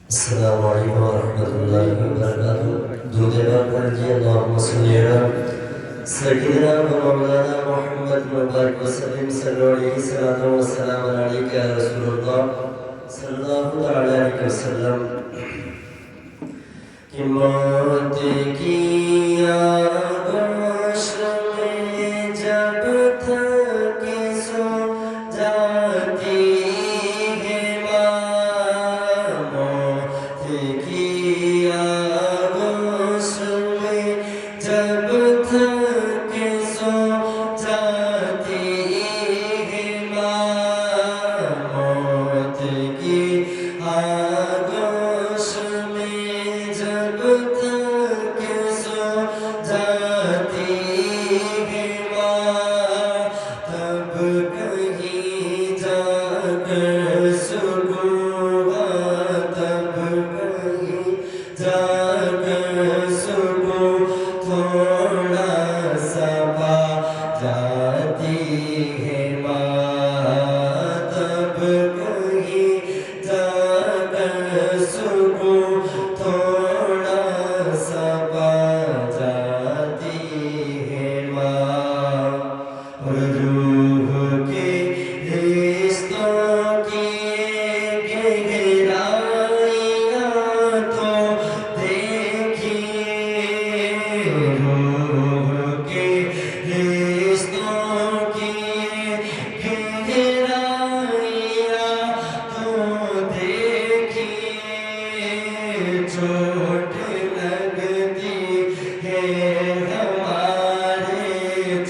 السلام عليكم ورحمة الله وبركاته. درود پڑھیے اللهم صل على سيدنا مولانا محمد مبارك وسلم صلوا عليه الصلاة والسلام عليك يا رسول الله صلى الله عليه وسلم. کہ موت کی آغوش میں جب تھک سو جاتی ہے ماں، موت کی آغوش میں جب تھک سو جاتی ہے ماں، موت کی آغوش میں جب تک سو جاتی ہے ماں، تب کہیں جا کر سکون، تب کہیں جا کر سکون تھوڑا سا پا جاتی ہے ماں، تب کہیں جا کر سکون تھوڑا سا پا جاتی ہے ماں. اور روح کے رشتوں کی گہرائیاں تو دیکھیے، روح کے رشتوں کی گہرائیاں تو دیکھیے، چوٹ لگتی ہے ہمارے،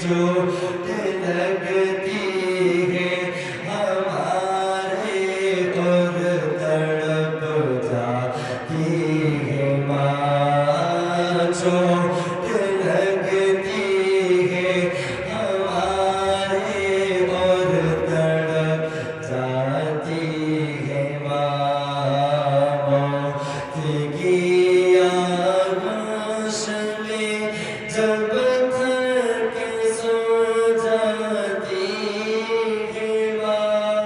چوٹ لگتی ہے ہمارے، اور تڑپ جاتی ہے ماں، چوٹ لگتی ہے ہمارے، اور تڑپ جاتی ہے ماں، موت کی آغوش میں جب تک سو جاتی ہے ماں.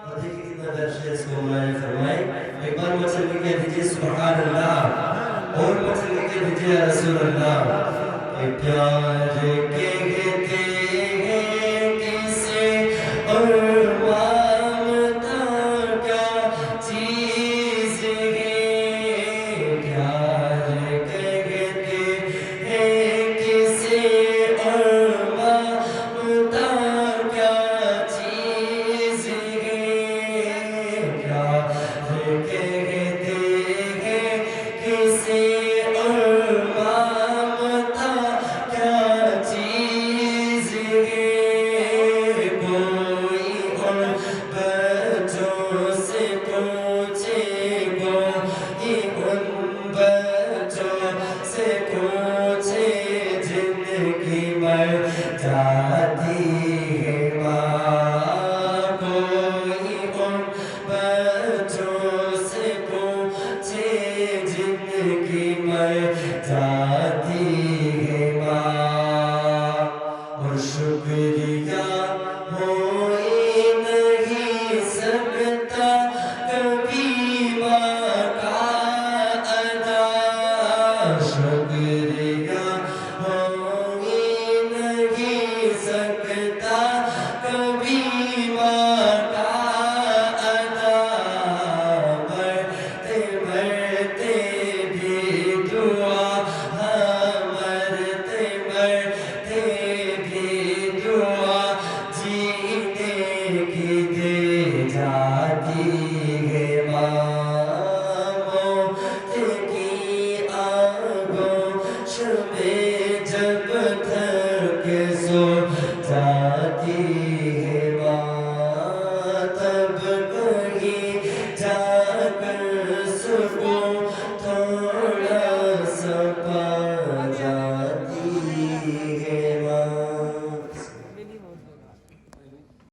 اور دیکھیے کتنا درش ہے اس کو میں فرمائے. ایک بار مچل کے کہہ دیجیے سبحان اللہ، اور مچل کے کہہ دیجیے یا رسول اللہ. کہ پیار کہتے ہیں کسے اور ممتا کیا چیز ہے، پیار کہتے ہیں کسے اور ممتا کیا چیز ہے، پیار کہتے ہیں کسے اور ممتا کیا چیز ہے، کوئی ان بچوں سے پوچھے، کوئی ان بچوں سے پوچھے جن کی مر جاتی ہے ماں، کوئی ان بچوں سے پوچھے جن کی مر جاتی ہے ماں. اور شکریہ ہو ہی نہیں سکتا کبھی ماں کا ادا، شکریہ ہو ہی نہیں سکتا کبھی ماں کا ادا، مرتے مرتے بھی دعا، ہاں مرتے مرتے بھی دعا جینے کی دے جاتی ہے ماں، موت کی آغوش میں جب تک سو جاتی ہے ماں، تب کہیں جا کر